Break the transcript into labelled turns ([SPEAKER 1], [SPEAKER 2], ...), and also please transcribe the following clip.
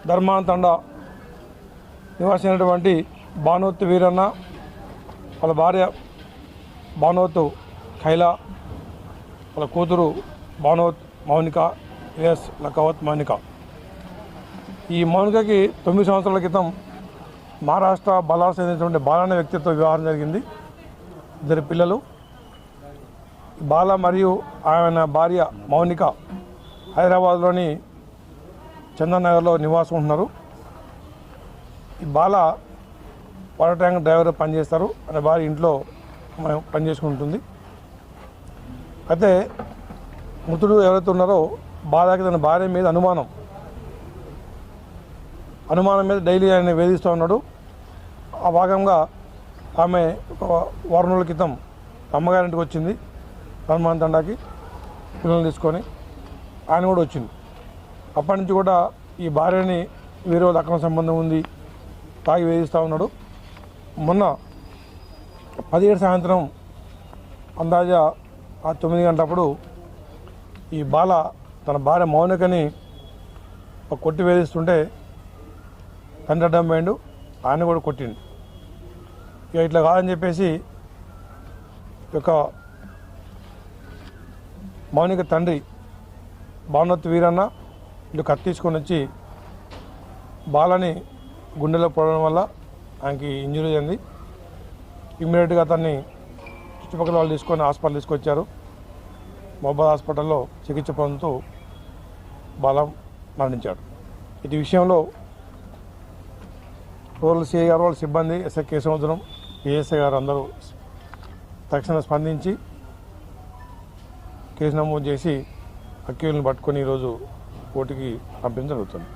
[SPEAKER 1] ధర్మాంతండ నివాసి భానోత్ వీరన్న వాళ్ళ భార్య భానోత్ ఖైలా వాళ్ళ కూతురు భానోత్ మౌనిక ఎస్ లఖవత్ మౌనిక. ఈ మౌనికకి 9 సంవత్సరాల క్రితం మహారాష్ట్ర బలార్ చెందినటువంటి బాల అనే వ్యక్తితో వివాహం జరిగింది. 2 పిల్లలు. బాల మరియు ఆయన భార్య మౌనిక హైదరాబాద్లోని చందన్ నగర్లో నివాసం ఉంటున్నారు. ఈ బాల వాటర్ ట్యాంక్ డ్రైవర్ పనిచేస్తారు. ఆయన భార్య ఇంట్లో పనిచేసుకుంటుంది. అయితే మృతుడు ఎవరైతే ఉన్నారో బాలకి తన భార్య మీద అనుమానం మీద డైలీ ఆయన వేధిస్తూ ఉన్నాడు. ఆ భాగంగా ఆమె ఒక వారం రోజుల క్రితం అమ్మగారింటికి వచ్చింది. హనుమాన్ తండాకి పిల్లల్ని తీసుకొని ఆయన కూడా వచ్చింది. అప్పటి నుంచి కూడా ఈ భార్యని వేరే వాళ్ళ అక్రమ సంబంధం ఉంది తాగి వేధిస్తూ ఉన్నాడు. మొన్న 17 సాయంత్రం అందాజా 9 గంటలప్పుడు ఈ బాల తన భార్య మౌనికని కొట్టి వేధిస్తుంటే తండ్రి అడ్డం పోయిండు. ఆయన కూడా కొట్టిండు. ఇక ఇట్లా కాదని చెప్పేసి ఒక మౌనిక తండ్రి భానోత్ వీరన్న ఇటు కత్తి తీసుకొని వచ్చి బాలని గుండెలో పడడం వల్ల ఆయనకి ఇంజరీ అయింది. ఇమ్మీడియట్గా అతన్ని చుట్టుపక్కల వాళ్ళు తీసుకొని హాస్పిటల్ తీసుకొచ్చారు. మొహబాద్ హాస్పిటల్లో చికిత్స పొందుతూ బాల మరణించాడు. ఇటు విషయంలో రూరల్ సిఐ గారు వాళ్ళ సిబ్బంది ఎస్ఐ కేశవంతులం ఏఎస్ఐ గారు అందరూ తక్షణ స్పందించి కేసు నమోదు చేసి అక్యూజ్ని పట్టుకొని ఈరోజు కోర్టుకి పంపించడం జరుగుతుంది.